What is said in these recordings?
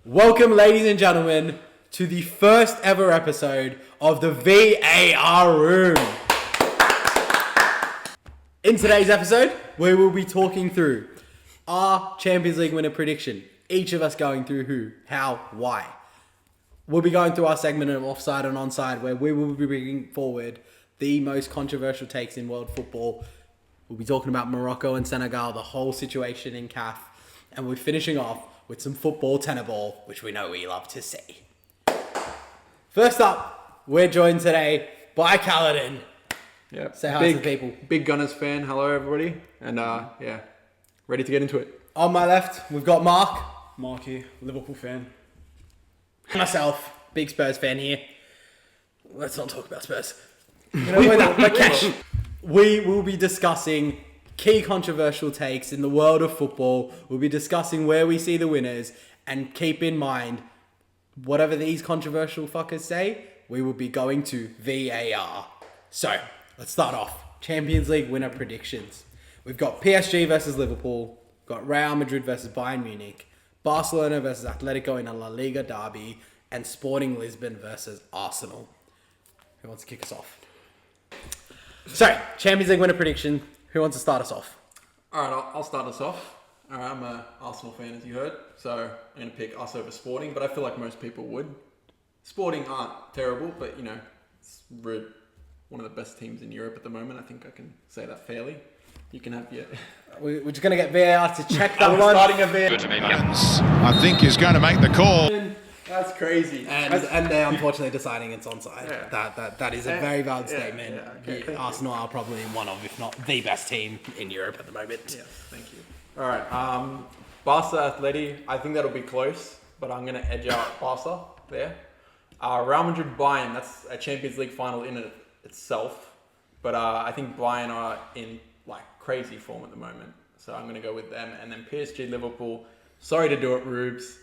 Welcome, ladies and gentlemen, to the first ever episode of the VAR Room. In today's episode, we will be talking through our Champions League winner prediction. Each of us going through who, how, why. We'll be going through our segment of offside and onside, where we will be bringing forward the most controversial takes in world football. We'll be talking about Morocco and Senegal, the whole situation in CAF, and we're finishing off with some football Tenaball, which we know we love to see. First up, we're joined today by Kaladin. Yeah, Say hi to the people. Big Gunners fan. Hello, everybody. And ready to get into it. On my left, we've got Mark. Marky, Liverpool fan. Myself, big Spurs fan here. Let's not talk about Spurs. But Cash, we will be discussing key controversial takes in the world of football. We'll be discussing where we see the winners, and keep in mind, whatever these controversial fuckers say, we will be going to VAR. So, let's start off. Champions League winner predictions. We've got PSG versus Liverpool, we've got Real Madrid versus Bayern Munich, Barcelona versus Atletico in a La Liga derby, and Sporting Lisbon versus Arsenal. Who wants to kick us off? So, Champions League winner prediction. Who wants to start us off? All right, I'll start us off. All right, I'm an Arsenal fan, as you heard. So I'm going to pick us over Sporting, but I feel like most people would. Sporting aren't terrible, but, we're one of the best teams in Europe at the moment. I think I can say that fairly. You can have your... We're just going to get VAR to check that I'm one. starting a VAR. I think he's going to make the call. That's crazy. And they're unfortunately deciding it's onside. Yeah. That is a very valid Yeah, statement. yeah, okay, Arsenal are probably one of, if not the best team in Europe at the moment. Yes, thank you. All right, Barca Atleti, I think that'll be close, but I'm going to edge out Barca there. Real Madrid Bayern, that's a Champions League final in it itself, but I think Bayern are in crazy form at the moment, so I'm going to go with them. And then PSG Liverpool, sorry to do it, Rubes.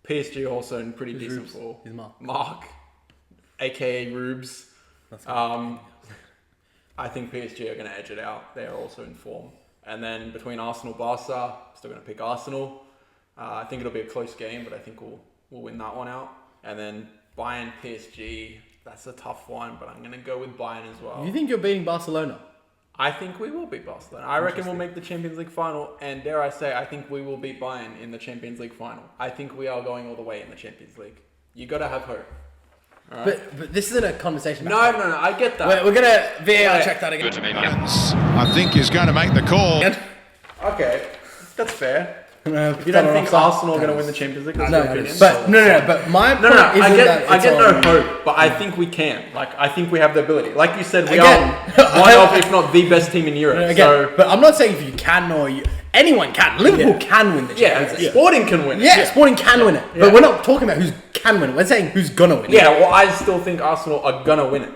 PSG also in pretty decent Rubes? form. Who's Mark? Mark, aka Rubes. That's I think PSG are going to edge it out. They're also in form. And then between Arsenal Barca, still going to pick Arsenal. I think it'll be a close game, but I think we'll win that one out. And then Bayern PSG, that's a tough one, but I'm going to go with Bayern as well. You think you're beating Barcelona? I think we will beat Barcelona. I reckon we'll make the Champions League final, and dare I say, I think we will beat Bayern in the Champions League final. I think we are going all the way in the Champions League. You got to have hope. All right? But this isn't a conversation No, I get that. We're going to VAR check that again. I think he's going to make the call. Okay, that's fair. You You don't think Arsenal are going to win the Champions League? That's your opinion? But my point I isn't get that it's no on- hope, but I think we can. I think we have the ability. Like you said, we Again, are one of, if not the best team in Europe. Again, but I'm not saying if you can or anyone can. Liverpool can win the Champions League. Sporting can win. Yeah, Sporting can win it. Yeah. But we're not talking about who's can win it. We're saying who's gonna win it. Yeah, well, I still think Arsenal are gonna win it.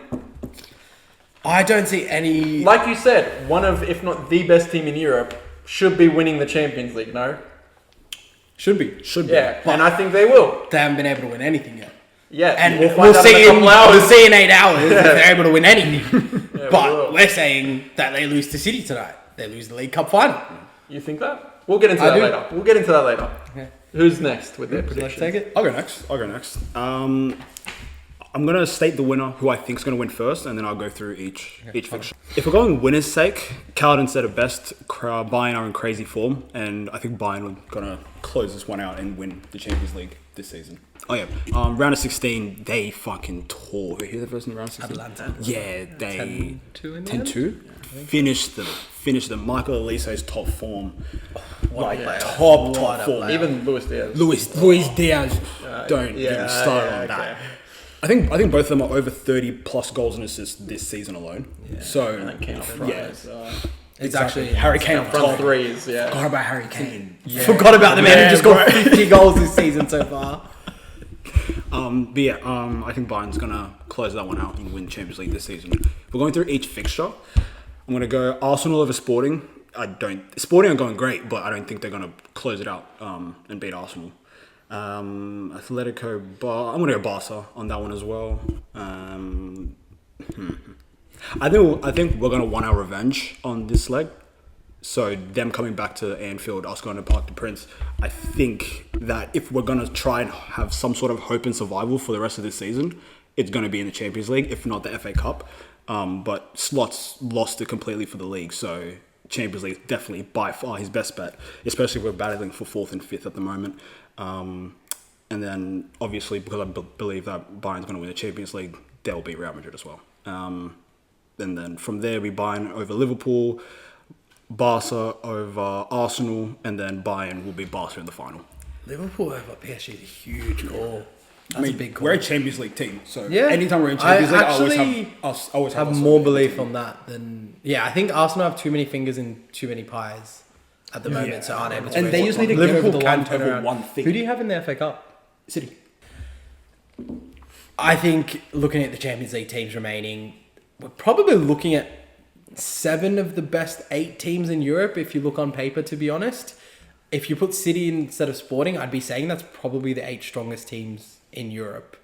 I don't see any. Like you said, one of, if not the best team in Europe, should be winning the Champions League. No. Should be. Yeah, But and I think they will. they haven't been able to win anything yet. Yeah, And we'll we'll find out see in a couple hours. we'll see in 8 hours if they're able to win anything. Yeah, we But will. we're saying that they lose to City tonight. They lose the League Cup final. You think that? We'll get into I that do. later. We'll get into that later. Okay. Who's next with their Let's predictions? take it. I'll go next. I'm going to state the winner who I think is going to win first, and then I'll go through each fixture. If we're going winner's sake, Kaladin said it best, Bayern are in crazy form, and I think Bayern are going to close this one out and win the Champions League this season. Oh yeah, round of 16, they fucking tore. Who the first in round of 16? Atlanta. Yeah, they 10-2 in the end? 10-2. Finished them. Michael Elise's top form, top form. Even Luis Diaz. Luis Diaz. Don't get me started on okay. that. I think both of them are over 30 plus goals and assists this season alone. So And then Kane up front. yeah, It's actually Harry Kane up Front top. threes, yeah. Forgot about Harry Kane. Forgot about the man who just got 50 goals this season so far. I think Bayern's gonna close that one out and win Champions League this season. We're going through each fixture. I'm gonna go Arsenal over Sporting. Sporting are going great, but I don't think they're gonna close it out and beat Arsenal. Atletico, I'm gonna go Barca on that one as well. I think we're gonna want our revenge on this leg. So them coming back to Anfield, us going to Parc des Princes, I think that if we're going to try and have some sort of hope and survival for the rest of this season, it's going to be in the Champions League, if not the FA Cup. But Slot's lost it completely for the league, so Champions League is definitely by far his best bet, especially if we're battling for 4th and 5th at the moment. And then, obviously, because I believe that Bayern's going to win the Champions League, they'll beat Real Madrid as well. And then from there, we Bayern over Liverpool, Barca over Arsenal, and then Bayern will be Barca in the final. Liverpool over PSG is a huge call. That's a big call. We're a Champions League team, so Yeah. anytime we're in Champions League, I I always have us more on belief team. on that than... Yeah, I think Arsenal have too many fingers in too many pies at the moment, so aren't able to... And they just need to Liverpool get over can over turn around. one thing. Who do you have in the FA Cup? City. I think looking at the Champions League teams remaining, we're probably looking at 7 of the best 8 teams in Europe, if you look on paper, to be honest. If you put City instead of Sporting, I'd be saying that's probably the 8 strongest teams in Europe,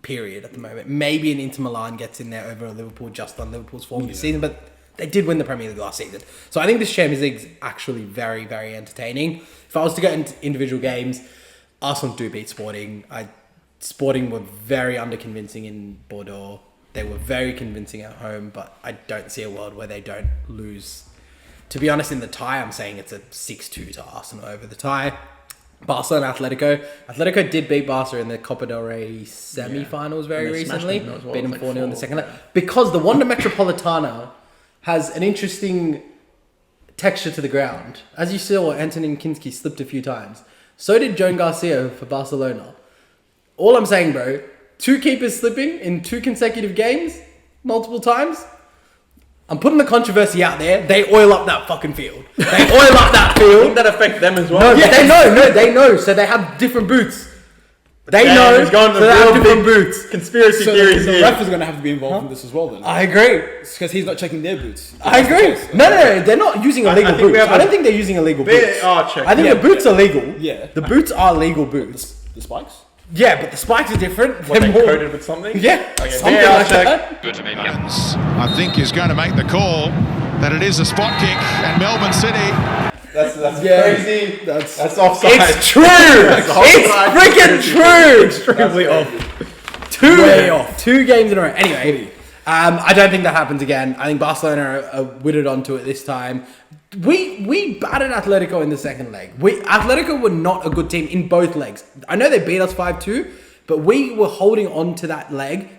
period, at the moment. Maybe an Inter Milan gets in there over Liverpool just on Liverpool's form this season, but they did win the Premier League last season. So I think this Champions League is actually very, very entertaining. If I was to get into individual games, Arsenal do beat Sporting. Sporting were very under-convincing in Bordeaux. They were very convincing at home, but I don't see a world where they don't lose. To be honest, in the tie, I'm saying it's a 6-2 to Arsenal over the tie. Barca and Atletico. Atletico did beat Barca in the Copa del Rey semi-finals very And they smashed recently. them as well. Beat them It was like 4-0 in the 4, second leg. Because the Wanda Metropolitana has an interesting texture to the ground. As you saw, Antonin Kinski slipped a few times. So did Joan Garcia for Barcelona. All I'm saying, bro, 2 keepers slipping in 2 consecutive games, multiple times. I'm putting the controversy out there. They oil up that fucking field. They oil up that field. Wouldn't that affect them as well? No, but they know. No, they know. So they have different boots. They know. He's going So to they have real different big boots. conspiracy So theories the here. ref is going to have to be involved in this as well then. I agree. Because he's not checking their boots. I agree. No, they're not using illegal think we boots. have I a don't think they're using illegal boots. Check. I think the boots are legal. Yeah. The boots are legal boots. The spikes? Yeah, but the spikes are different. What, They're they more- coated with something? Yeah, Okay, something VAR like check. that. I think is going to make the call that it is a spot kick, and Melbourne City. That's Yeah. crazy. That's That's offside. It's true. It's offside. freaking true. extremely off. Way off. 2 games in a row. Anyway, I don't think that happens again. I think Barcelona are withered onto it this time. We battered Atletico in the second leg. Atletico were not a good team in both legs. I know they beat us 5-2, but we were holding on to that leg.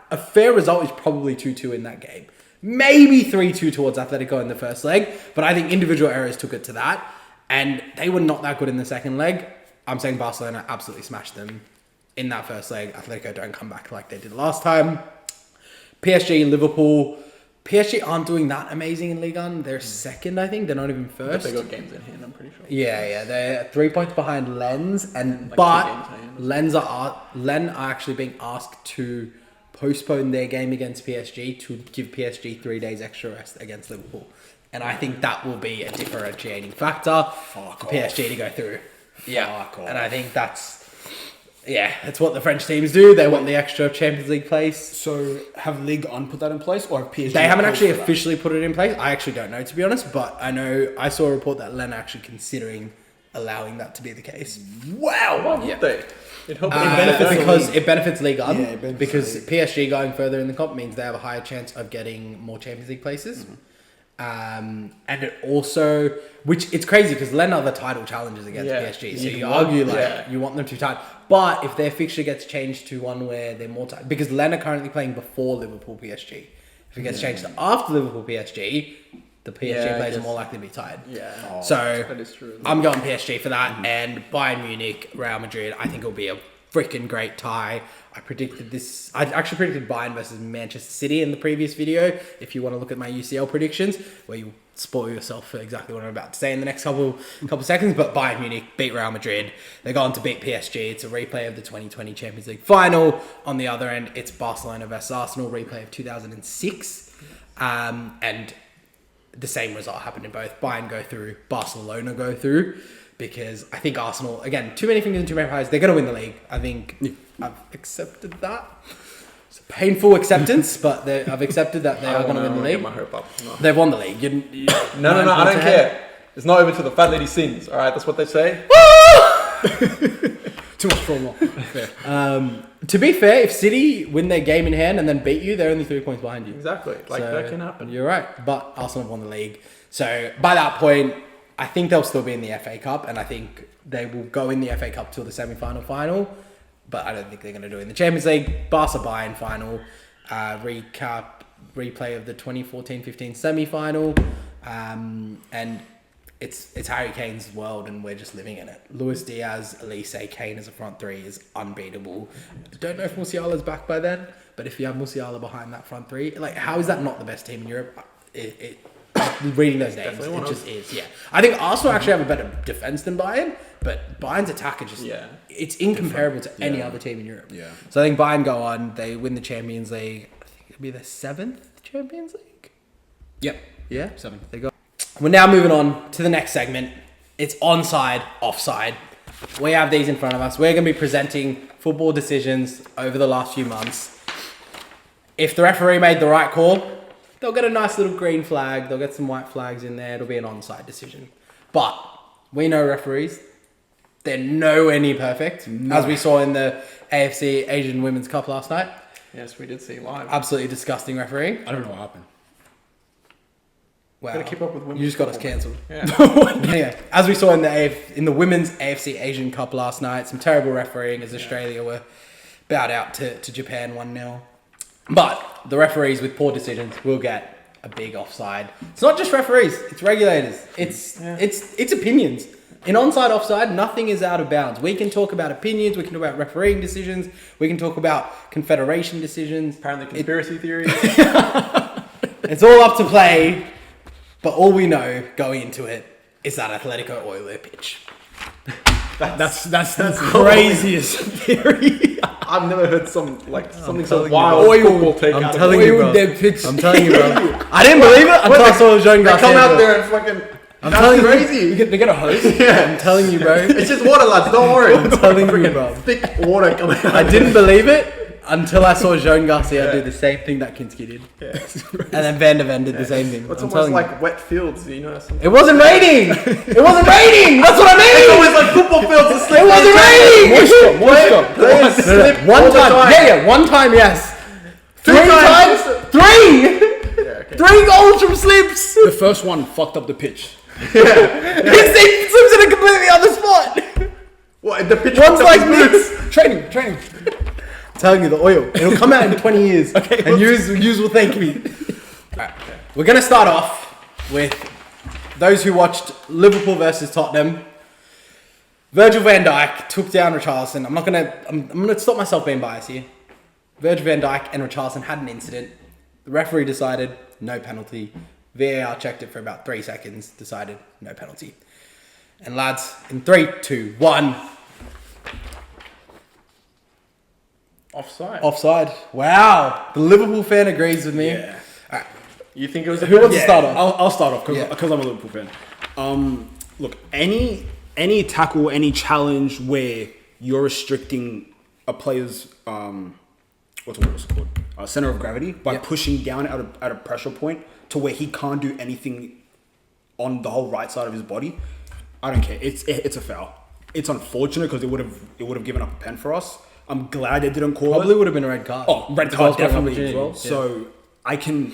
A fair result is probably 2-2 in that game. Maybe 3-2 towards Atletico in the first leg, but I think individual errors took it to that, and they were not that good in the second leg. I'm saying Barcelona absolutely smashed them in that first leg. Atletico don't come back like they did last time. PSG, Liverpool. PSG aren't doing that amazing in Ligue 1. They're second, I think. They're not even first. They got games in hand, I'm pretty sure. Yeah, they're 3 points behind Lens, and Like 2 but games behind. Lens are actually being asked to postpone their game against PSG to give PSG 3 days extra rest against Liverpool, and I think that will be a differentiating factor for PSG to go through. And I think that's what the French teams do. They want the extra Champions League place. So have Ligue 1 put that in place, or have PSG? They haven't called actually for that? officially put it in place. I actually don't know, to be honest, but I know I saw a report that Len are actually considering allowing that to be the case. Wow. Why would they? It helps It benefits Ligue 1 Yeah, it benefits because the PSG going further in the comp means they have a higher chance of getting more Champions League places. And it also, which it's crazy because Len are the title challengers against PSG. So you argue you want them to be tied. But if their fixture gets changed to one where they're more tied, because Len are currently playing before Liverpool PSG. If it gets changed to after Liverpool PSG, the PSG players are more likely to be tied. Yeah. So That is true. I'm going PSG for that, and Bayern Munich, Real Madrid. I think it'll be a freaking great tie. I actually predicted Bayern versus Manchester City in the previous video. If you want to look at my UCL predictions, where you spoil yourself for exactly what I'm about to say in the next couple seconds. But Bayern Munich beat Real Madrid. They're going to beat PSG. It's a replay of the 2020 Champions League final. On the other end, it's Barcelona versus Arsenal, replay of 2006, and the same result happened in both. Bayern go through, Barcelona go through, because I think Arsenal, again, too many fingers and too many pies, they're going to win the league. I think I've accepted that. Painful acceptance, but I've accepted that they are going to win the league. Get my hope up. No. They've won the league. No, I don't care. It's not over till the fat lady sings. All right, that's what they say. Too much trauma. To be fair, if City win their game in hand and then beat you, they're only 3 points behind you. Exactly. Like, So, that can happen. You're right, but Arsenal have won the league. So by that point, I think they'll still be in the FA Cup, and I think they will go in the FA Cup till the semi-final. But I don't think they're going to do it in the Champions League. Barca Bayern final, replay of the 2014-15 semi-final, and it's Harry Kane's world, and we're just living in it. Luis Diaz, Elise, Kane as a front three is unbeatable. Don't know if Musiala's back by then, but if you have Musiala behind that front three, like, how is that not the best team in Europe? Reading those names, it just is. Yeah, I think Arsenal actually have a better defense than Bayern, but Bayern's attack are just it's incomparable to any other team in Europe. Yeah. So I think Bayern go on, they win the Champions League. I think it'll be their 7th Champions League. Yep. Yeah, 7. they go. We're now moving on to the next segment. It's onside, offside. We have these in front of us. We're going to be presenting football decisions over the last few months. If the referee made the right call, they'll get a nice little green flag. They'll get some white flags in there. It'll be an onside decision. But we know referees. They're nowhere near perfect, as we saw in the AFC Asian Women's Cup last night. Yes, we did see live. Absolutely disgusting refereeing. I don't know what happened. Wow. Gotta keep up with women's You just got us football. cancelled. Yeah. Yeah, as we saw in the women's AFC Asian Cup last night, some terrible refereeing as Australia were bowed out to Japan 1-0. But the referees with poor decisions will get a big offside. It's not just referees; it's regulators. It's opinions. In onside, offside, nothing is out of bounds. We can talk about opinions. We can talk about refereeing decisions. We can talk about confederation decisions. Apparently, conspiracy theories. It's all up to play. But all we know going into it is that Atletico oil their pitch. That's the craziest theory. I've never heard something so you, wild. bro. Football take I'm out of telling it. you, bro. their pitch. I'm telling you, bro. I didn't believe it until I saw Jean They Garcia. come out there and fucking. I'm That's telling crazy. They get a hose. I'm telling you, bro. It's just water, lads. Don't worry. I'm telling you, bro. Thick water coming out. I didn't believe it until I saw Jean Garcia do the same thing that Kinski did. Yeah. And then Van de Ven did the same thing. It's I'm almost telling like wet fields, you know. you. It wasn't raining! It wasn't raining! That's what I mean! It's always like football fields to slip. It wasn't raining! Players slip One all the time. Yeah, one time, yes. Three times. times? Three! Yeah, okay. 3 goals from slips! The first one fucked up the pitch. He slips in a completely other spot! What, the pitch One's like boots. this! Training. Telling you, the oil. It'll come out in 20 years. Okay, and yous will thank me. Alright, we're going to start off with those who watched Liverpool versus Tottenham. Virgil van Dijk took down Richarlison. I'm going to stop myself being biased here. Virgil van Dijk and Richarlison had an incident. The referee decided no penalty. VAR checked it for about 3 seconds, decided no penalty. And lads, in 3, 2, 1... Offside. Wow. The Liverpool fan agrees with me. Yeah. All right. You think it was a Who wants to start off? I'll start off because Yeah. I'm a Liverpool fan. Look, any tackle, any challenge where you're restricting a player's what's it called? Center of gravity by pushing down at a pressure point to where he can't do anything on the whole right side of his body. I don't care. It's a foul. It's unfortunate because it would have given up a pen for us. I'm glad they didn't call Probably it. would have been a red card. Oh, red The card goal scoring definitely as well. opportunity,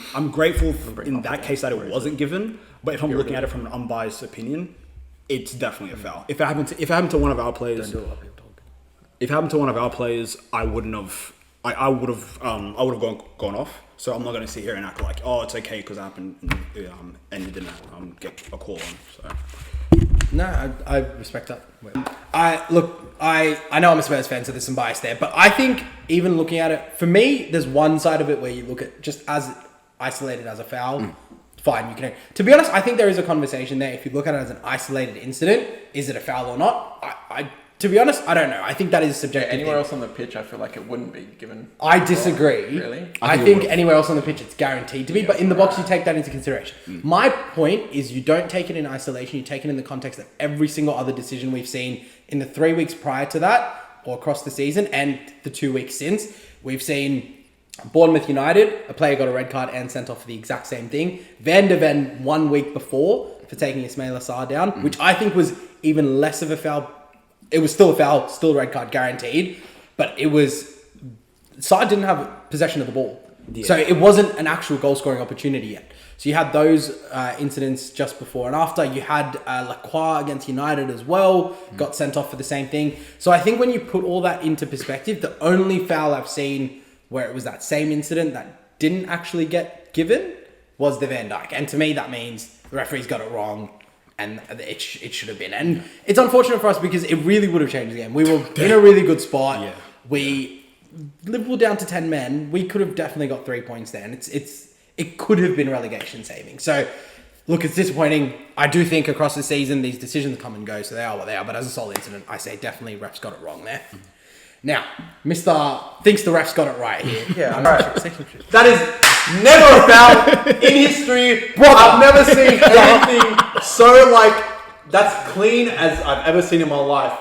So I'm grateful in that case that it wasn't given. But if I'm looking at it from an unbiased opinion, it's definitely a foul. If it happened to one of our players, Don't do what people talk. if it happened to one of our players, I wouldn't have. I would have gone off. So I'm not going to sit here and act like, oh, it's okay because it happened and you didn't get a call on. So. No, I respect that. I know I'm a Spurs fan, so there's some bias there. But I think even looking at it, for me, there's one side of it where you look at just as isolated as a foul. Fine, you can. To be honest, I think there is a conversation there. If you look at it as an isolated incident, is it a foul or not? To be honest, I don't know. I think that is subjective. Anywhere thing. else on the pitch, I feel like it wouldn't be given. I disagree. Really? I think anywhere else on the pitch, it's guaranteed to be. But in the box, you take that into consideration. My point is you don't take it in isolation. You take it in the context of every single other decision we've seen in the 3 weeks prior to that or across the season and the 2 weeks since. We've seen Bournemouth United, a player got a red card and sent off for the exact same thing. Van de Ven 1 week before for taking Ismail Assar down, which I think was even less of a foul. It was still a foul, still a red card guaranteed, but it was... Assar didn't have possession of the ball. Yeah. So it wasn't an actual goal-scoring opportunity yet. So you had those incidents just before and after. You had Lacroix against United as well, got sent off for the same thing. So I think when you put all that into perspective, the only foul I've seen where it was that same incident that didn't actually get given was the Van Dijk. And to me, that means the referee's got it wrong and it should have been. And it's unfortunate for us because it really would have changed the game. We were in a really good spot. Yeah. Liverpool down to 10 men, we could have definitely got 3 points there. And it could have been relegation saving. So, look, it's disappointing. I do think across the season, these decisions come and go, so they are what they are. But as a sole incident, I say definitely refs got it wrong there. Now, Mr. thinks the refs got it right here. Yeah, all right. That is never a foul in history. Bro, I've never seen anything so, that's clean as I've ever seen in my life.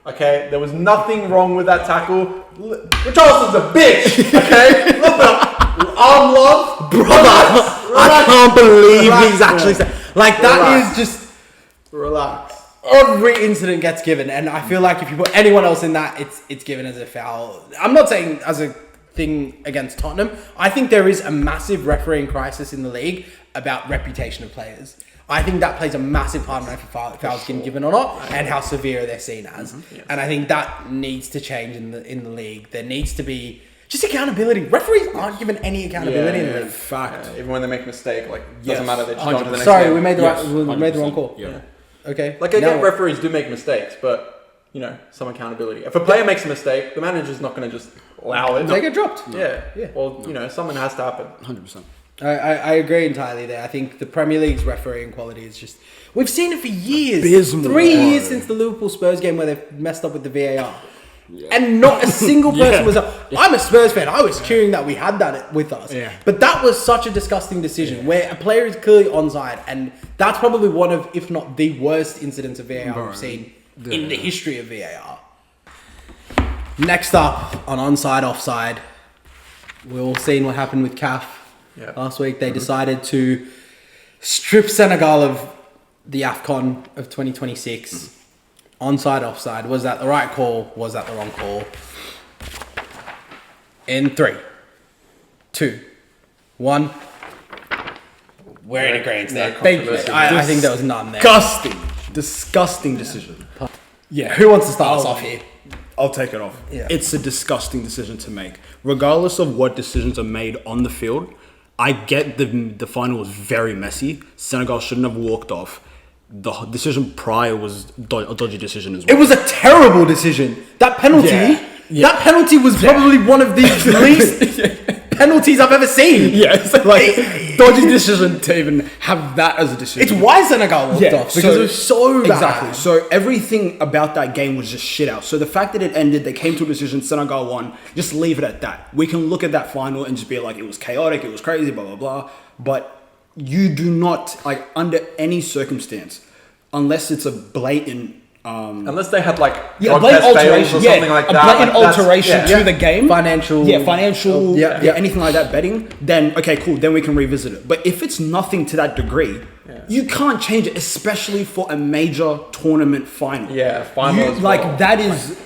Okay? There was nothing wrong with that tackle. Richarlison's a bitch. Okay? Look at arm love. Brother, I can't believe he's actually saying... that is just... Relax. Every incident gets given, and I feel like if you put anyone else in that, it's given as a foul. I'm not saying as a thing against Tottenham. I think there is a massive refereeing crisis in the league about reputation of players. I think that plays a massive part in if fouls getting given or not, and how severe they're seen as. Yes. And I think that needs to change in the league. There needs to be just accountability. Referees aren't given any accountability in the league. Fact. Even when they make a mistake, doesn't matter. They just go on to the next. Sorry, we made the wrong call. Yeah. Okay. Again, referees do make mistakes, but some accountability. If a player makes a mistake, the manager's not going to just allow it. They get dropped. Yeah. Well, something has to happen. 100%. I agree entirely there. I think the Premier League's refereeing quality is just... We've seen it for years. Abysmal. 3 years since the Liverpool-Spurs game where they messed up with the VAR. Yeah. And not a single person was up. I'm a Spurs fan. I was cheering that we had that with us. Yeah. But that was such a disgusting decision where a player is clearly onside. And that's probably one of, if not the worst incidents of VAR we've seen in the history of VAR. Next up on onside, offside. We've all seen what happened with CAF. Yep. Last week, they decided to strip Senegal of the AFCON of 2026. Onside, offside. Was that the right call? Was that the wrong call? In 3, 2, 1. We're in agreement there. I think there was none there. Disgusting decision. Yeah, who wants to start us off here? I'll take it off. Yeah. It's a disgusting decision to make. Regardless of what decisions are made on the field, I get the final was very messy. Senegal shouldn't have walked off. The decision prior was a dodgy decision as well. It was a terrible decision. That penalty, that penalty was probably one of the least penalties I've ever seen. Yeah, it's dodgy decision to even have that as a decision. It's why Senegal walked off, because it was so bad. Exactly. So everything about that game was just shit out. So the fact that it ended, they came to a decision, Senegal won, just leave it at that. We can look at that final and just be like, it was chaotic, it was crazy, blah, blah, blah. But you do not, under any circumstance, unless it's a blatant... unless they had blatant alteration or something like that. A blatant alteration to the game. Financial, anything like that, betting, then okay, cool, then we can revisit it. But if it's nothing to that degree, you can't change it, especially for a major tournament final. Yeah, final as well.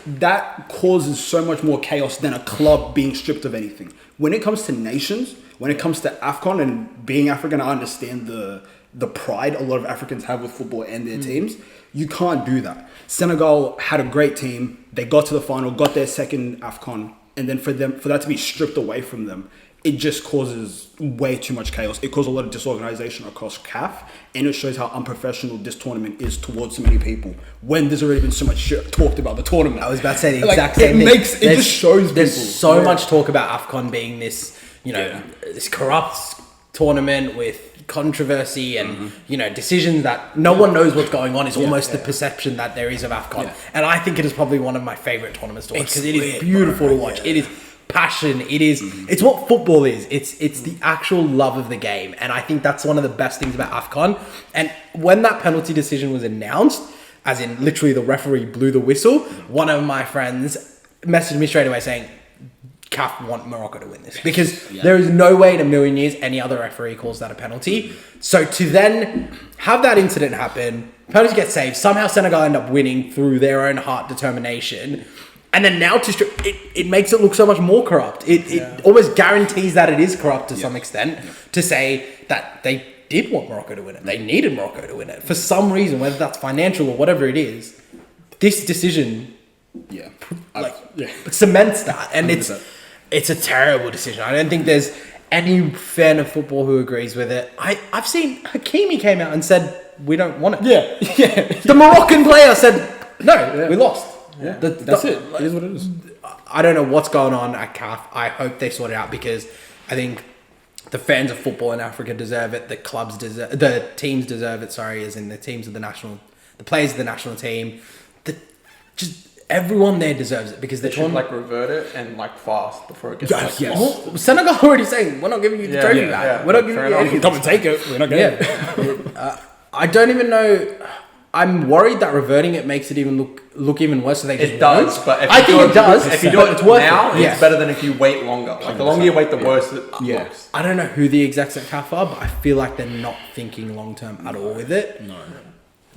That causes so much more chaos than a club being stripped of anything. When it comes to nations, when it comes to AFCON and being African, I understand the pride a lot of Africans have with football and their teams. You can't do that. Senegal had a great team. They got to the final, got their second AFCON, and then for that to be stripped away from them, it just causes way too much chaos. It causes a lot of disorganization across CAF, and it shows how unprofessional this tournament is towards so many people. When there's already been so much shit talked about the tournament. I was about to say the exact same thing. It just shows people. There's so much talk about AFCON being this, this corrupt tournament with controversy and decisions that no one knows what's going on is almost the perception that there is of AFCON. And I think it is probably one of my favorite tournaments to watch because it is beautiful to watch. It is passion. It is it's what football is. It's the actual love of the game, and I think that's one of the best things about AFCON. And when that penalty decision was announced, as in literally the referee blew the whistle, one of my friends messaged me straight away saying, CAF want Morocco to win this because there is no way in a million years any other referee calls that a penalty. So to then have that incident happen, penalty gets saved, somehow Senegal end up winning through their own heart determination, and then now to strip it makes it look so much more corrupt. It almost guarantees that it is corrupt to some extent to say that they did want Morocco to win it. They needed Morocco to win it for some reason, whether that's financial or whatever it is. This decision, cements that, and 100%. It's a terrible decision. I don't think there's any fan of football who agrees with it. I've seen Hakimi came out and said we don't want it. Yeah. The Moroccan player said no, we lost. Yeah. That's it. It is what it is. I don't know what's going on at CAF. I hope they sort it out because I think the fans of football in Africa deserve it. The clubs deserve, the teams deserve it. Sorry, as in the teams of the players of the national team. Just everyone there deserves it because They should revert it and fast before it gets lost. Well, Senegal already saying we're not giving you the trophy back. Yeah, we're not giving you If you come and take it, we're not getting it. I don't even know. I'm worried that reverting it makes it even look even worse. So they just It does, won't. but I think it does. If you do but it it's worth now, it. it's better than if you wait longer. The longer you wait, the worse it looks. I don't know who the execs at CAF are, but I feel like they're not thinking long term at all with it. No.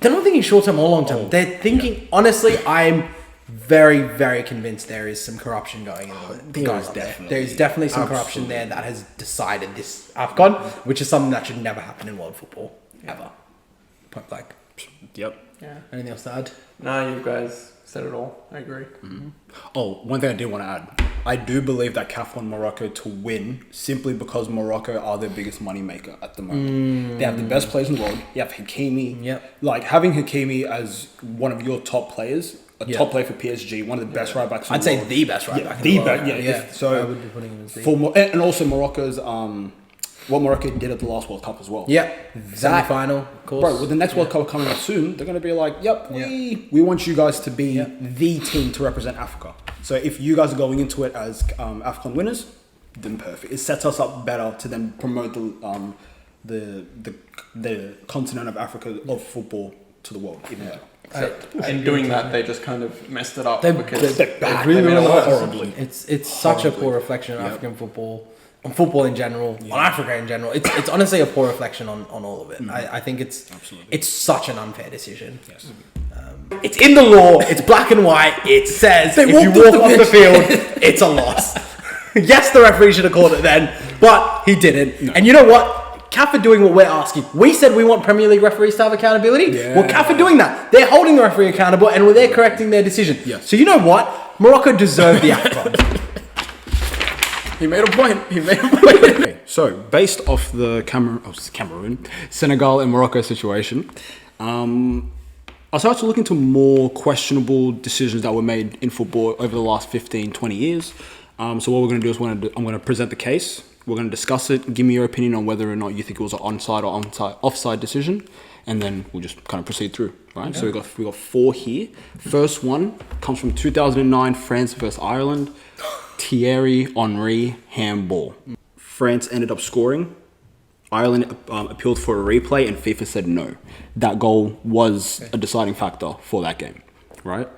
They're not thinking short term or long term. They're thinking, honestly, I'm very, very convinced there is some corruption going on. There is definitely some corruption there that has decided this AFCON, which is something that should never happen in world football, ever. Point blank. Yep. Yeah. Anything else to add? No, you guys said it all. I agree. Mm-hmm. Oh, one thing I did want to add. I do believe that CAF want Morocco to win simply because Morocco are their biggest money maker at the moment. They have the best players in the world. You have Hakimi. Yep. Like having Hakimi as one of your top players, top player for PSG, one of the best right backs. I'd say the best right back. in the world. Yeah. So I would be putting him as the. and also Morocco's what Morocco did at the last World Cup as well. Yeah, semi-final, of course. Bro, with the next World Cup coming up soon, they're going to be like, we want you guys to be the team to represent Africa. So if you guys are going into it as AFCON winners, then perfect. It sets us up better to then promote the continent of Africa of football to the world even better. In doing that, they just kind of messed it up They're because bad. they made it worse. Horribly. It's such a poor reflection of African football, on football in general, on Africa in general. It's honestly a poor reflection on all of it. I think it's such an unfair decision. Yes. It's in the law. It's black and white. It says if you walk off the field, it's a loss. Yes, the referee should have called it then, but he didn't. No. And you know what? CAF are doing what we're asking. We said we want Premier League referees to have accountability. Yeah. Well, CAF are doing that. They're holding the referee accountable and they're correcting their decision. Yes. So you know what? Morocco deserved the AFCON. He made a point. So, based off the Cameroon, Senegal and Morocco situation, I started to look into more questionable decisions that were made in football over the last 15, 20 years. So what we're going to do is I'm going to present the case. We're going to discuss it. Give me your opinion on whether or not you think it was an onside or offside decision. And then we'll just kind of proceed through, right? Okay. So we got 4 here. First one comes from 2009 France versus Ireland. Thierry Henry handball. France ended up scoring. Ireland appealed for a replay and FIFA said no. That goal was a deciding factor for that game, right?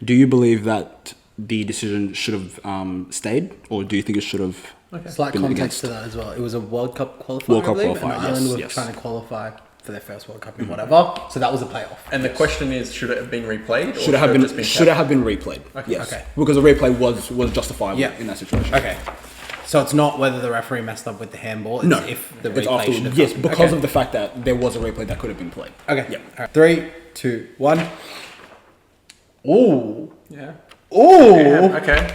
Do you believe that the decision should have stayed, or do you think it should have Slight been context against? to that as well. It was a World Cup qualifier, World Cup I believe, qualifier, and Ireland yes, were yes. trying to qualify for their first World Cup in whatever. So that was a playoff. And the question is, should it have been replayed? Or Should it have just been? Should it have been replayed? Okay. Yes. Okay. Because the replay was justifiable in that situation. Okay. So it's not whether the referee messed up with the handball. It's No. if the It's replay afterwards. should have Yes, happened. because Okay. of the fact that there was a replay that could have been played. Okay. Yeah. All right. 3, 2, 1. Ooh. Yeah. Ooh. Yeah, okay.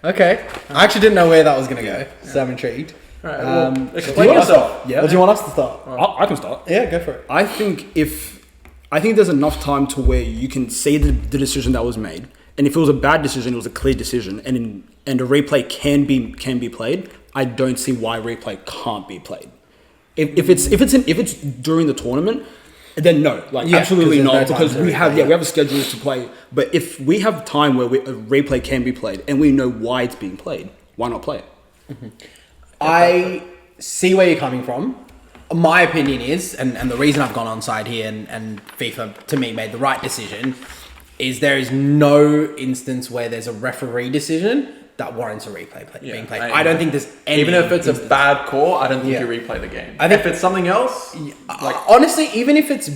Okay. I actually didn't know where that was going to go, so I'm intrigued. All right. Well, Do explain you want to yourself. start? Yeah. Or do you want us to start? I can start. Yeah, go for it. I think there's enough time to where you can see the decision that was made, and if it was a bad decision, it was a clear decision, and a replay can be played. I don't see why replay can't be played. If it's during the tournament, then no, absolutely 'cause not, there's no time because to we have replay, we have a schedule to play. But if we have time where a replay can be played and we know why it's being played, why not play it? I see where you're coming from. My opinion is, and the reason I've gone on side here and FIFA, to me, made the right decision, is there is no instance where there's a referee decision that warrants a replay being played. I I don't think there's any... Even if it's a instance. bad call, I don't think Yeah. you replay the game. I think- if it's something else, honestly, even if it's...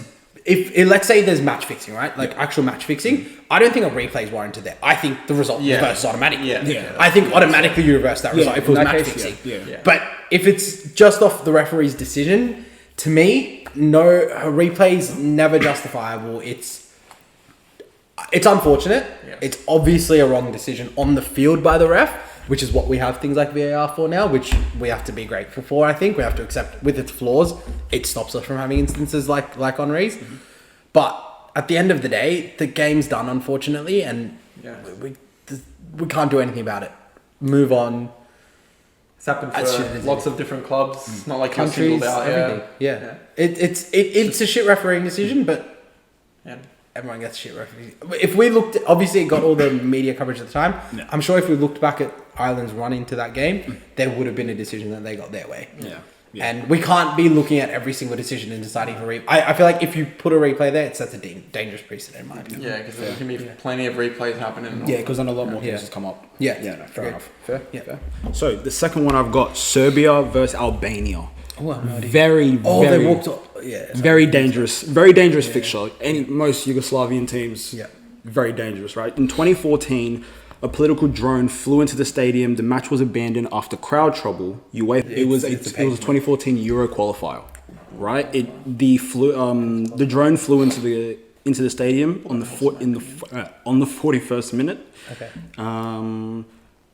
If let's say there's match fixing, right? Like actual match fixing, I don't think a replay is warranted there. I think the result reverses automatically. Yeah. I think automatically you reverse that result if it was in that match case, fixing. yeah. But if it's just off the referee's decision, to me, no, a replay's never justifiable. It's unfortunate. Yeah. It's obviously a wrong decision on the field by the ref, which is what we have things like VAR for now, which we have to be grateful for, I think. We have to accept with its flaws, it stops us from having instances like Henry's. Mm-hmm. But at the end of the day, the game's done, unfortunately, and we can't do anything about it. Move on. it's happened That's for shit, lots of different clubs. It's not like you're Countries, singled out. everything. Yeah. It's a shit refereeing decision, but Yeah. everyone gets shit refereeing. If we looked, obviously it got all the media coverage at the time. Yeah. I'm sure if we looked back at Ireland's run into that game, there would have been a decision that they got their way. Yeah. And we can't be looking at every single decision and deciding for replay. I feel like if you put a replay there, it sets a dangerous precedent, in my opinion. Yeah, because there's going to be plenty of replays happening. Yeah, because then a lot more Yeah. cases come up. Yeah. Yeah, no, fair Fair. enough. Fair. Yeah. Fair. So the second one I've got Serbia versus Albania. Oh, I have no idea. Very, Oh, very, they walked off. Yeah. very dangerous fixture. Most Yugoslavian teams, Yeah. very dangerous, right? In 2014, a political drone flew into the stadium. The match was abandoned after crowd trouble. It was a 2014 Euro qualifier, right? The drone flew into the stadium on the 41st minute. Okay. Um,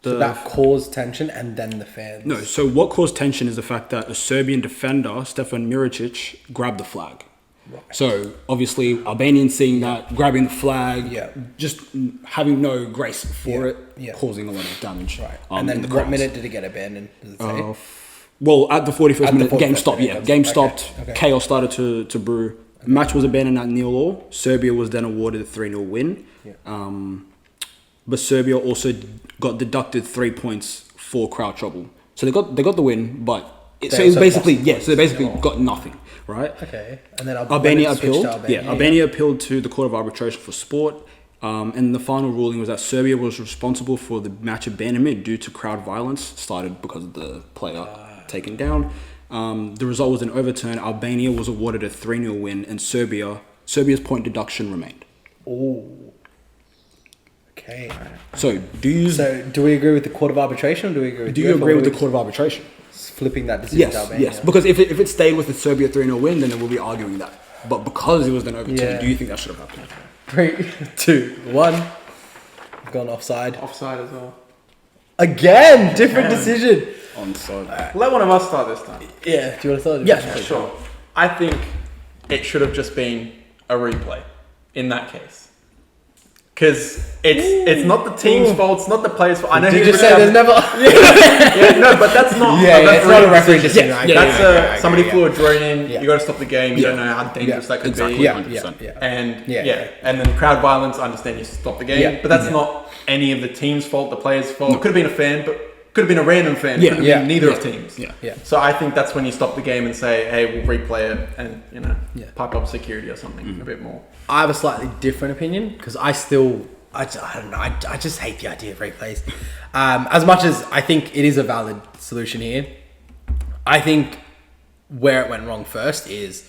So that caused tension and then the fans. No, so what caused tension is the fact that a Serbian defender, Stefan Miricic, grabbed the flag. Right. So obviously Albanians seeing that, grabbing the flag, Yeah. just having no grace for Yeah. it, Yeah. causing a lot of damage. Right. in And then the what crowds. minute did it get abandoned? Does it say? Well, at the 41st At the minute, game 41st stopped. minute, Yeah, okay. game Okay. stopped. Okay. Chaos started to brew. Match was abandoned at 0-0. Serbia was then awarded a 3-0 win. Yeah. But Serbia also got deducted 3 points for crowd trouble. So they got the win, but it was also basically lost so they basically got nothing, right? Okay. And then Albania switched appealed. to Albania. Albania appealed to the Court of Arbitration for Sport, and the final ruling was that Serbia was responsible for the match abandonment due to crowd violence started because of the player taken down. The result was an overturn. Albania was awarded a 3-0 win, and Serbia's point deduction remained. Oh. Okay. So Do we agree with the Court of Arbitration or do we agree with do you agree with the Court of Arbitration? flipping that decision to Yes, Albania? yes. Because if it stayed with the Serbia 3-0 win, then we'll be arguing that. But because it was then overturned, Yeah. do you think that should have happened? 3, 2, 1. Gone offside. Offside as well. Again! Different decision. Onside. Let one of us start this time. Yeah, do you want to start? Yes, please. Sure. I think it should have just been a replay in that case. Because it's not the team's fault, it's not the players' fault. I know Did he you was say there's down- never... Yeah, no, but that's not. Yeah, that's it's not a referee referee decision. decision. Yeah, That's yeah, somebody yeah. flew a drone in. Yeah. You got to stop the game. You Yeah. don't know how dangerous that could Exactly. be. Yeah, 100%. yeah. And Yeah. and then crowd violence. I understand you stop the game, Yeah. but that's Yeah. not any of the team's fault. The players' fault. It could have been a fan, but could have been a random fan. Yeah. Could have Yeah. been neither Yeah. of teams. Yeah. Yeah. So I think that's when you stop the game and say, "Hey, we'll replay it," and Yeah. pipe up security or something a bit more. I have a slightly different opinion because I don't know. I just hate the idea of replays. As much as I think it is a valid solution here, I think where it went wrong first is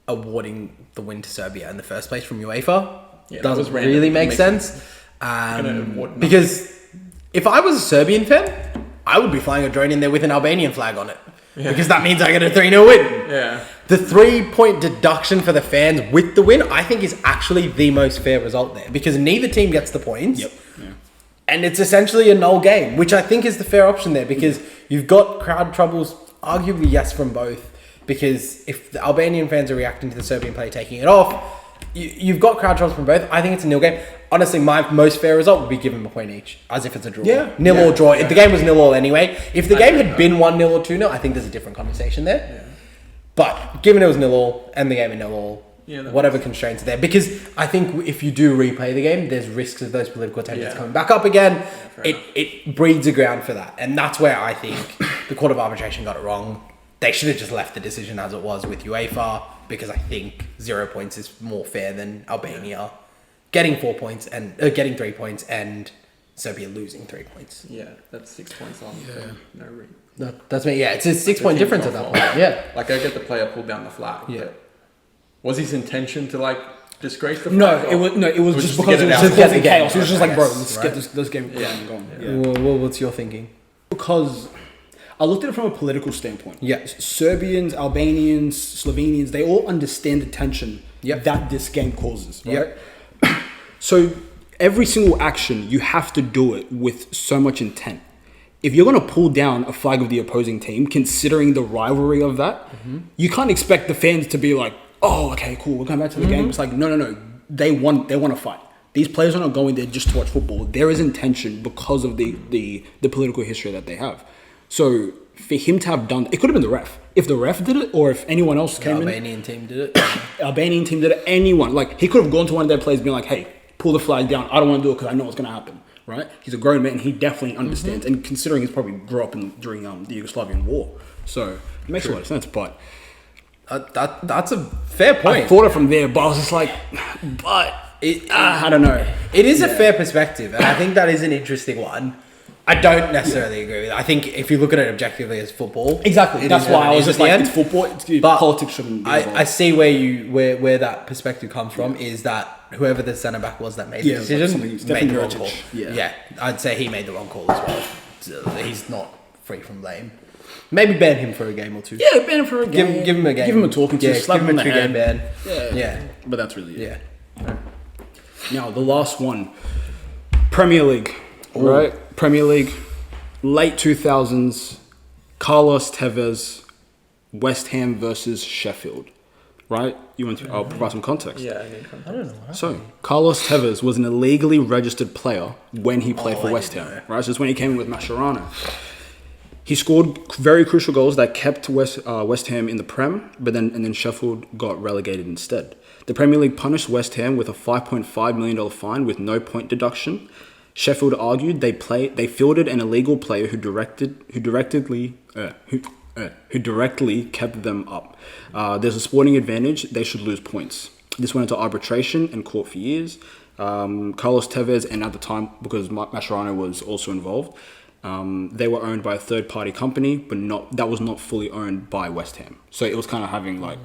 awarding the win to Serbia in the first place from UEFA. Yeah, that was Doesn't random. really It make makes sense. Gonna award nothing. Because if I was a Serbian fan, I would be flying a drone in there with an Albanian flag on it. Because that means I get a 3-0 win. Yeah. The 3-point deduction for the fans with the win, I think, is actually the most fair result there because neither team gets the points. Yep. Yeah. And it's essentially a null game, which I think is the fair option there because you've got crowd troubles, arguably, yes, from both. Because if the Albanian fans are reacting to the Serbian player taking it off, you've got crowd troubles from both. I think it's a nil game. Honestly, my most fair result would be give them a point each, as if it's a draw. Yeah. Nil Yeah. or draw. If the game was 0-0 anyway, if the game had been 1-0 or 2-0, I think there's a different conversation there. Yeah. But given it was 0-0 and the game in 0-0, Yeah, that whatever constraints are there, because I think if you do replay the game, there's risks of those political tensions Yeah. coming back up again. fair It breeds a ground for that, and that's where I think the Court of Arbitration got it wrong. They should have just left the decision as it was with UEFA, because I think 0 points is more fair than Albania getting 4 points and getting 3 points and Serbia losing 3 points. Yeah, that's 6 points on. No reason. That's me. Yeah, it's a 6 point difference at that point. Yeah. Like, I get the player pulled down the flag. Yeah. But was his intention to like disgrace the flag? It was just to because get it it was out. just Get the causing game, chaos. It was just like, bro, I guess, let's right? get this game going. Yeah. Well, what's your thinking? Because I looked at it from a political standpoint. Yeah. Serbians, Albanians, Slovenians, they all understand the tension that this game causes, right? So every single action, you have to do it with so much intent. If you're going to pull down a flag of the opposing team, considering the rivalry of that, you can't expect the fans to be like, oh, okay, cool, we're going back to the game. It's like, no. They want to fight. These players are not going there just to watch football. There is intention because of the political history that they have. So for him to have done, it could have been the ref. If the ref did it, or if anyone else came in. Albanian team did it. Albanian team did it. Anyone. Like, he could have gone to one of their players and been like, hey, pull the flag down. I don't want to do it because I know what's going to happen. Right? He's a grown man. He definitely understands. And considering he's probably grew up during the Yugoslavian war. So it makes a lot of sense. But That's a fair point. I thought it from there, but I was just like, I don't know. It is a fair perspective, and I think that is an interesting one. I don't necessarily agree with it. I think if you look at it objectively as football, Exactly. it That's is why what I it was is just at the like, end. it's football. But Politics shouldn't be involved. I see where that perspective comes from. Is that whoever the centre back was that made the decision it's made the definitely wrong call. Juricic. Yeah. I'd say he made the wrong call as well. So he's not free from blame. Maybe ban him for a game or two. Yeah, ban him for a game. Give him a game. Give him a talking to. Yeah, Slap give him him in a the 2 game hand. ban. Yeah. But that's really it. Yeah. Now, the last one. Premier League. Right? Premier League. Late 2000s. Carlos Tevez. West Ham versus Sheffield. Right? I'll provide some context. Yeah, I need context. I don't know. So, Carlos Tevez was an illegally registered player when he played for I West didn't Ham. know. Right? So, it's when he came in with Mascherano. He scored very crucial goals that kept West Ham in the Prem, and then Sheffield got relegated instead. The Premier League punished West Ham with a $5.5 million fine with no point deduction. Sheffield argued they fielded an illegal player who directly kept them up. There's a sporting advantage. They should lose points. This went into arbitration and court for years. Carlos Tevez, and at the time, because Mascherano was also involved, they were owned by a third-party company, but that was not fully owned by West Ham. So it was kind of having like,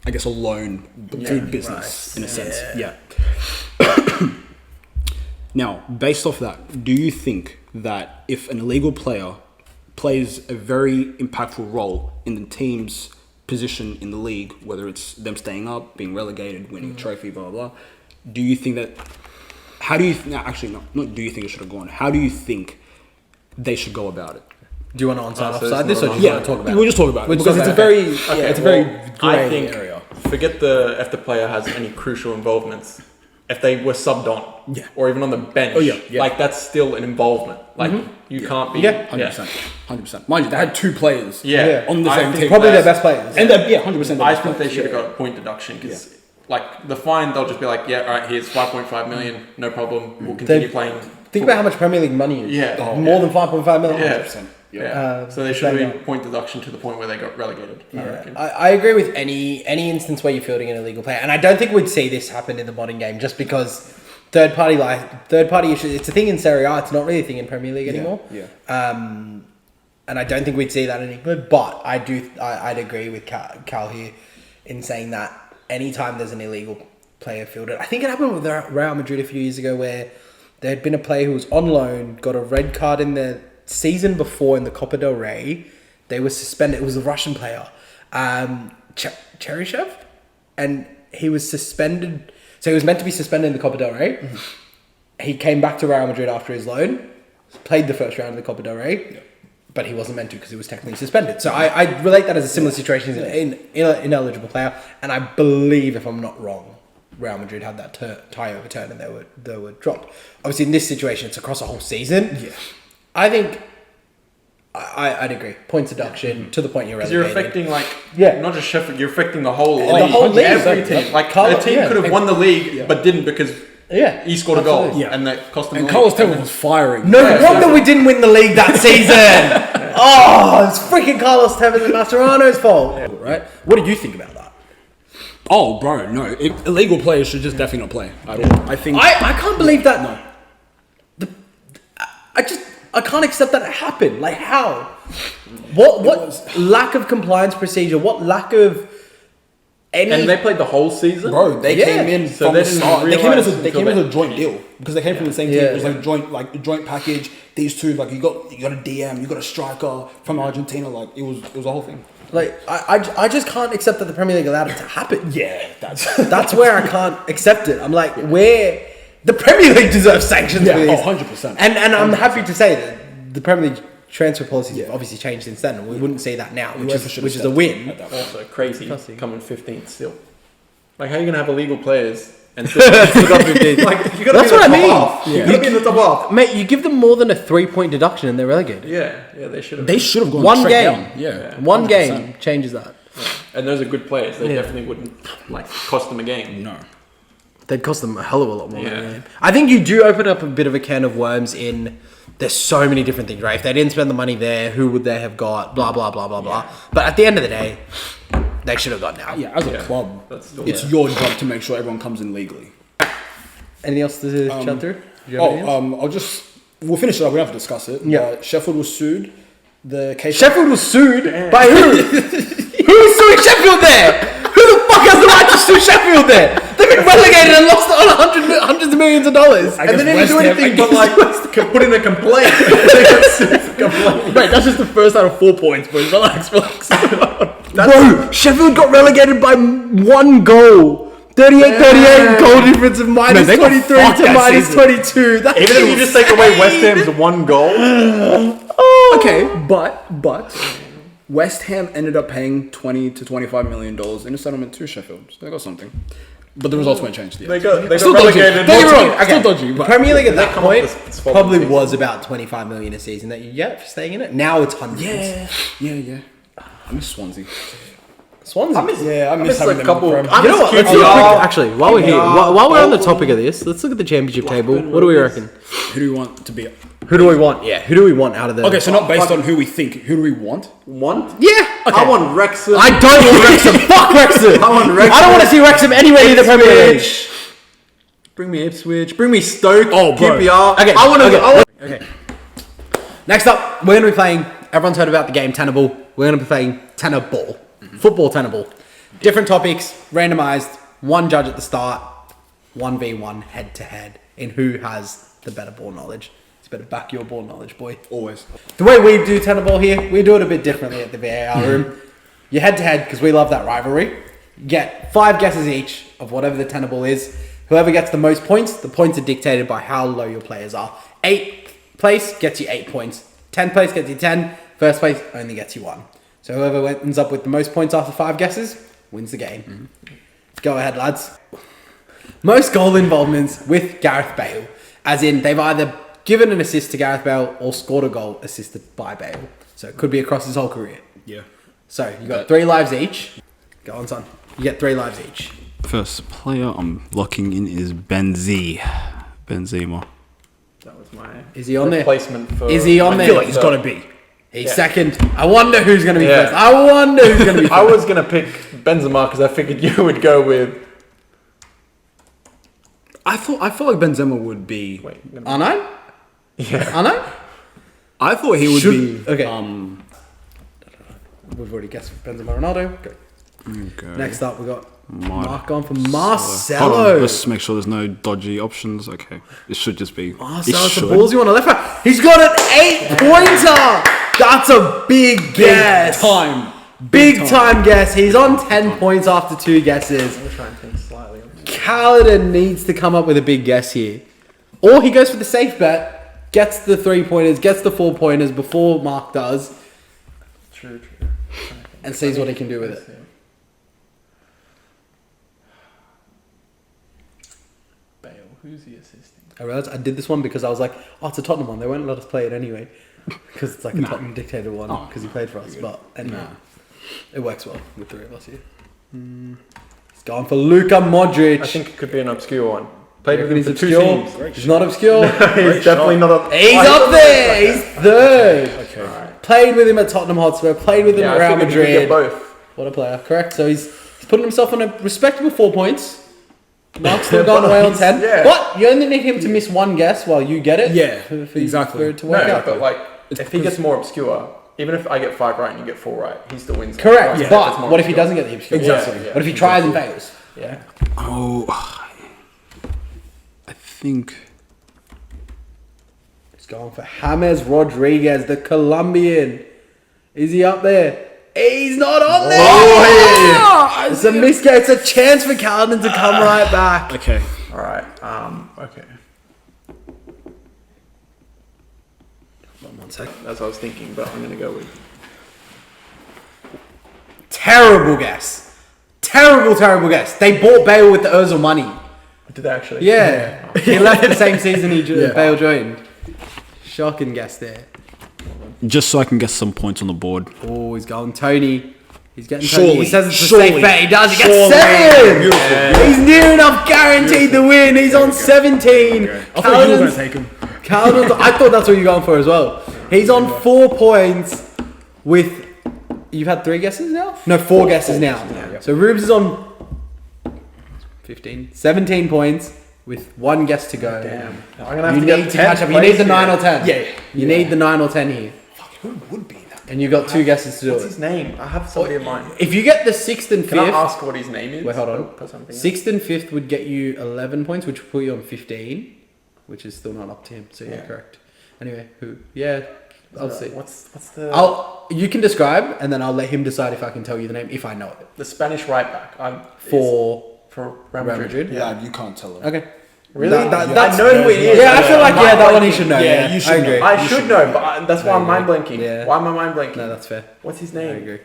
I guess, a loan through business in a sense. Yeah. Now, based off that, do you think that if an illegal player plays a very impactful role in the team's position in the league, whether it's them staying up, being relegated, winning a trophy, blah, blah, blah, do you think that... Not do you think it should have gone? How do you think they should go about it? Do you want to onside So offside it's this, or not do you on- want to talk about We'll it? just talk about it. Because it's a Okay. very I grey think area. forget if the player has any crucial involvements. If they were subbed on, or even on the bench, like that's still an involvement. Like you can't be, 100%. Mind you, they had 2 players on the I same think team. Probably their best players. And 100%. I think they should have got a point deduction because, like, the fine they'll just be like, yeah, all right, here's 5.5 million, no problem. We'll continue playing. Think about how much Premier League money is. Yeah. More than 5.5 million. Yeah. 100%. So they should have been point deduction to the point where they got relegated. I reckon. I agree with any instance where you're fielding an illegal player, and I don't think we'd see this happen in the modern game just because third party issues. It's a thing in Serie A. It's not really a thing in Premier League anymore. And I don't think we'd see that in England. But I'd agree with Cal here in saying that anytime there's an illegal player fielded, I think it happened with Real Madrid a few years ago where there had been a player who was on loan, got a red card in the season before in the Copa del Rey. They were suspended. It was a Russian player, Cheryshev, and he was suspended. So he was meant to be suspended in the Copa del Rey. He came back to Real Madrid after his loan, played the first round of the Copa del Rey, but he wasn't meant to because he was technically suspended. So I relate that as a similar situation in ineligible player, and I believe, if I'm not wrong, Real Madrid had that tie overturned and they were dropped. Obviously, in this situation, it's across a whole season. Yeah, I think I'd agree. Points deduction to the point you're relegated. You're affecting not just Sheffield. You're affecting the whole league. The whole league. Every team. Like the team could have won the league, but didn't because he scored a goal, and that cost them. And the Carlos league. Tevez was firing. No wonder we didn't win the league that season. Oh, it's freaking Carlos Tevez and Mascherano's fault. Right? What do you think about that? Oh, bro, no. Illegal players should just definitely not play at all. I think... I can't believe that. No. I can't accept that it happened. Like, how? What lack of compliance procedure? What lack of any? And they played the whole season. Bro, they came in So from they the didn't start. They came in as realise a joint deal because they came from the same team. Yeah. It was like a joint package. These two, like you got a DM, you got a striker from Argentina. Like it was a whole thing. Like, I just can't accept that the Premier League allowed it to happen. Yeah, That's where I can't accept it. I'm like, where the Premier League deserves sanctions Yeah, for this. 100%. And I'm happy to say that the Premier League transfer policies have obviously changed since then, and we wouldn't see that now, which is a win. Also crazy. Coming 15th still. Like, how are you gonna have illegal players and still got 15th? Like, you gotta That's be in what I the mean. top half. You gotta be in the top half. Mate, you give them more than a 3-point deduction and they're relegated. Yeah, they should have. They should have gone One straight game. down. Yeah, One 100%. game changes that. And those are good players. They Yeah. definitely wouldn't like cost them a game. No. They'd cost them a hell of a lot more. Yeah. Than a game. I think you do open up a bit of a can of worms in. There's so many different things, right? If they didn't spend the money there, who would they have got? Blah blah blah blah blah. But at the end of the day, they should have got now. Yeah, as a club, That's still, it's your job to make sure everyone comes in legally. Anything else to chat through? Do you have anything else? We'll finish it up. We don't have to discuss it. Yeah. Sheffield was sued. The case. Sheffield was sued by who? Who's suing Sheffield there? Who the fuck has the right to sue Sheffield there? They've been relegated and lost on hundreds of millions of dollars. I And they guess didn't do West Ham- anything I but guess like... put in a complaint. Mate, that's just the first out of 4 points, boys. Relax. Bro, Sheffield got relegated by 1 goal. 38 goal difference of minus they got 23 fucked to that minus season. 22. That's Even if you just take away West Ham's 1 goal, Okay, but West Ham ended up paying $20 to $25 million in a settlement to Sheffield. So they got something. But the results weren't changed yet. they got Still dodgy. relegated. Don't get me wrong. Okay. Still dodgy. The But Premier League at that come up point with this probably following was about 25 million a season that you get for staying in it. Now it's hundreds. yeah. I miss Swansea. Swansea. I miss like having a them couple. in the You know what? Let's do a QPR. quick, actually, while we're here, while we're on the topic of this, let's look at the championship table. What do we reckon? Who do you want to be? Who do we want? Yeah, who do we want out of the? Okay, so not based on who we think. Who do we want? Want? Yeah. Okay. I want Wrexham. I don't want Wrexham. Fuck Wrexham. I want Wrexham. I don't want to see Wrexham anywhere near the Premier League. Ipswich. Bring me Ipswich. Bring me Stoke. Oh, bro. QPR. Okay. I want to. Okay. Next up, we're going to be playing. Everyone's heard about the game Tenaball. We're going to be playing Tenaball, football Tenaball. Different topics, randomized. One judge at the start. 1v1 head to head in who has the better ball knowledge. You better back your ball knowledge, boy. Always. The way we do Tenaball here, we do it a bit differently at the VAR room. You head to head because we love that rivalry. You get 5 guesses each of whatever the Tenaball is. Whoever gets the most points, the points are dictated by how low your players are. 8th place gets you 8 points. 10th place gets you 10. First place only gets you 1. So whoever ends up with the most points after 5 guesses wins the game. Go ahead, lads. Most goal involvements with Gareth Bale, as in they've either given an assist to Gareth Bale or scored a goal assisted by Bale. So it could be across his whole career. Yeah. So you got 3 lives each. Go on, son. You get 3 lives each. First player I'm locking in is Benzema. That was my Is he on there? replacement for. Is he on I there? feel like it's got to be. He's second. I wonder who's going to be Yeah. first. I wonder who's going to be first. I was gonna pick Benzema because I figured you would go with. I felt like Benzema would be. Wait. Arno? Yeah. Arno? I thought he would Should- be. okay. Um. We've already guessed Benzema Ronaldo. Go. Okay. Next up, we got Mar- Mark on for Hold on, Marcelo. let's make sure there's no dodgy options. Okay, it should just be. Marcelo's the ballsy one on the left back. He's got an 8-pointer. That's a big guess. Big time guess. He's on 10 points after 2 guesses. I'm trying to think slightly. Caledon needs to come up with a big guess here. Or he goes for the safe bet, gets the 3-pointers, gets the 4-pointers before Mark does, True. and sees what he can do with it. Bale. Who's he assisting? I realized I did this one because I was like, oh, it's a Tottenham one. They won't let us play it anyway. Because it's like a Tottenham dictated one because he played for us. But anyway, it works well with 3 of us here. He's going for Luka Modric. I think it could be an obscure one. Played with him he's for 2 obscure. teams. He's not obscure. He's definitely not up. He's up there. He's third. Okay. Alright. Played with him at Tottenham Hotspur. Played with him Yeah, at I Real figured you could get Madrid. both. What a player. Correct. So he's putting himself on a respectable 4 points. Mark's still gone away on 10. Yeah. What? You only need him to miss one guess while you get it? Yeah, For exactly. it to work No, out. but like, It's if he gets more obscure, even if I get 5 right and you get 4 right, he still wins. Correct. Right? But It's more what if he obscure. doesn't get the obscure? Exactly. Yeah. What if he tries and fails? Yeah. Oh, I think. He's going for James Rodriguez, the Colombian. Is he up there? He's not on there! Oh, It's a misguess. It's a chance for Carlton to come right back. Okay. All right. Okay. One sec. That's what I was thinking, but I'm gonna go with. Terrible guess. Terrible guess. They bought Bale with the Ozil money. Did they actually? Yeah. He left the same season Yeah. Bale joined. Shocking guess there. Just so I can get some points on the board. Oh, he's going Tony. He's getting Surely, Tony. He says it's a surely, safe bet. He does. He surely. gets 7. Beautiful, Yeah. He's near enough guaranteed the win. He's on 17. I thought you were going to take him. Carlton's, I thought that's what you're going for as well. He's on 4 points with... You've had 3 guesses now? No, 4 guesses now. Yeah. So Rubes is on 17 points with 1 guess to go. Damn. I'm gonna have You to need get to 10 catch up. You need the 9 or 10. Yeah. You need the 9 or 10 here. Who would be that? And you've got 2 guesses to do What's it. his name? I have somebody in mind. If you get the 6th and 5th... Can I ask what his name is? Wait, hold on. Put something. 6th and 5th would get you 11 points, which would put you on 15, which is still not up to him. So you're Yeah. correct. Anyway, who? Yeah, I'll see. What's the You can describe, and then I'll let him decide if I can tell you the name if I know it. the Spanish right back? For for Real Madrid. Yeah, you can't tell him. Okay. Really? That's I know who it is. Yeah, I feel like that one he Mind-blanking. should know. Yeah, Yeah, you should I agree. know. I should know, but that's why I I'm mind agree. blanking. Yeah. Why am I mind blanking? No, that's fair. What's his I name? agree.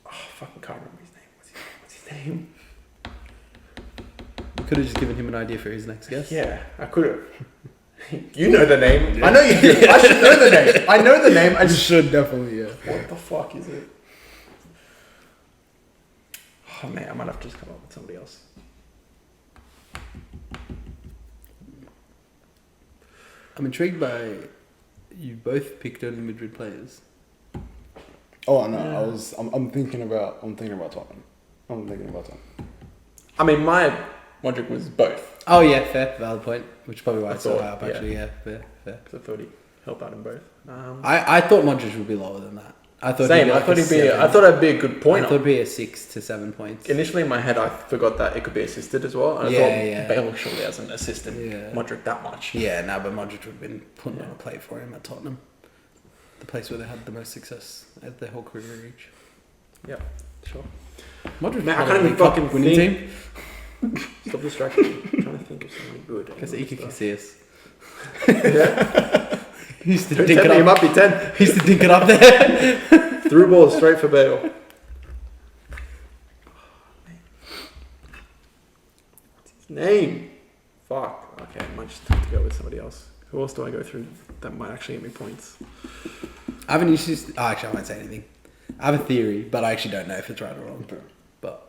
Oh, fucking can't remember his name. What's his name? We could have just given him an idea for his next guess. Yeah, I could have. You know the name. I know you do. I should know the name. I know the name. I You just... should definitely, yeah. What the fuck is it? Oh man, I might have to just come up with somebody else. I'm intrigued by you both picked only Madrid players. Oh no, I'm thinking about Tottenham. I mean, my Modric was both. Oh yeah, fair, valid point. Which is probably why I it's so thought, high up. yeah. Actually, yeah, fair. Because I thought he'd help out in both. I thought Modric would be lower than that. I thought Same. He'd be I like thought a he'd be. 7. I thought it'd be a good I point. thought it'd be a 6 to 7 points. Initially in my head, I forgot that it could be assisted as well. And I Yeah, thought yeah. Bale surely hasn't assisted Yeah. Modric that much. Yeah, no, but Modric would have been putting on a plate for him at Tottenham, the place where they had the most success at their whole career reach. Yeah, sure. Modric, Man, I can't even Cup fucking winning think. team. Stop distracting me. I'm trying to think of somebody good. Guess Iker Casillas. Yeah. He used to Don't dink tell it me, he up. might be 10. He used to dink it up there. Through balls straight for Bale. What's his name? Fuck. Okay, I might just have to go with somebody else. Who else do I go through that might actually get me points? I have an issue. Oh, actually, I won't say anything. I have a theory, but I actually don't know if it's right or wrong. But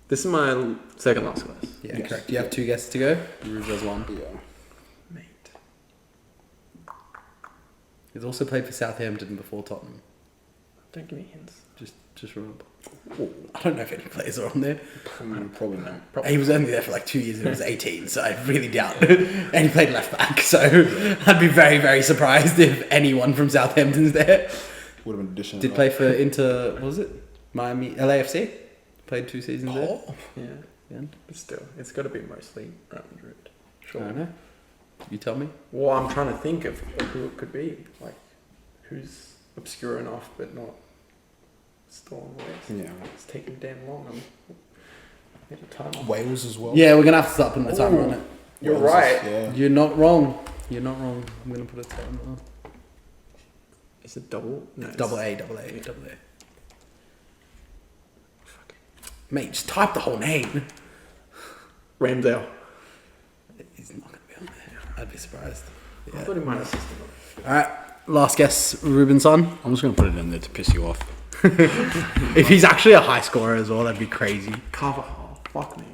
This is my second last class. yeah, Yes. correct. You have 2 guesses to go. Rubes has 1. Yeah. Mate. He's also played for Southampton before Tottenham. Don't give me hints. Just remember. I don't know if any players are on there. Probably not. He was only there for like 2 years and he was 18, so I really doubt. And he played left back, so I'd be very, very surprised if anyone from Southampton's there. Would have been additional. Did play for Inter, what was it? Miami, LAFC? Played 2 seasons there. Yeah. Yeah. But still, it's got to be mostly Real Madrid. I Sure. don't know. You tell me. Well, I'm trying to think of who it could be. Like, who's obscure enough but not still on the list. Yeah. It's taking damn long. I need a timer. Wales as well. Yeah, we're going to have to start putting a timer on it. You're Wales is- right. Yeah. You're not wrong. You're not wrong. I'm going to put a timer on. Is it double? No, Double A. Mate, just type the whole name. Ramsdale. He's not going to be on there. I'd be surprised. I Yeah. thought he might assist him. Alright, last guess, Rubenson. I'm just gonna put it in there to piss you off. If he's actually a high scorer as well, that'd be crazy. Carvajal. Fuck me.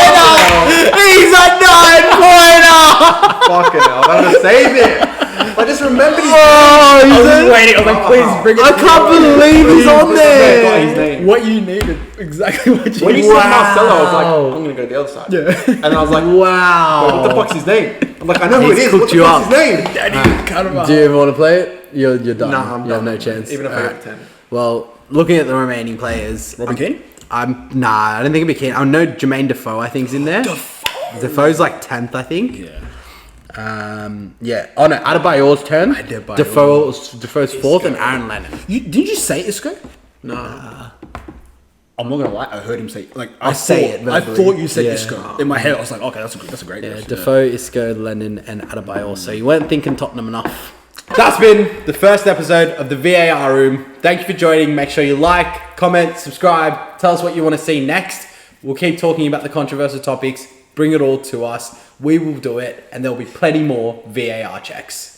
He's a 9-pointer! Fucking hell, I'm gonna save it. I just remembered his I was just waiting. I was like, please bring it. I can't believe he's on there. got his name. What you needed. Exactly what you When you needed. said Marcelo, I was like, I'm gonna go to the other side. Yeah. And I was like, Wow. what the fuck's his name? I'm like, I know who He's it is. cooked What the you fuck's up. his name? Do you even want to play it? You're done. Nah, I'm you have done. no chance. Even if I Alright. get 10. Well, looking at the remaining players, Robin Keane? I don't think it'd be Keane. I know Jermaine Defoe, I think, is in there. Defoe's like 10th, I think. Yeah. Yeah. Oh no, Adebayor's turn. Adebayor. Defoe's 4th, and Aaron Lennon. Did you say Isco? No. I'm not gonna lie. I heard him say I say it I verbally. thought you said Yeah. Isco. In my head, I was like, okay, that's a great. Yeah, guess. Defoe, Isco, Lennon, and Adebayor. So you weren't thinking Tottenham enough. That's been the first episode of the VAR Room. Thank you for joining. Make sure you like, comment, subscribe. Tell us what you want to see next. We'll keep talking about the controversial topics. Bring it all to us. We will do it, and there'll be plenty more VAR checks.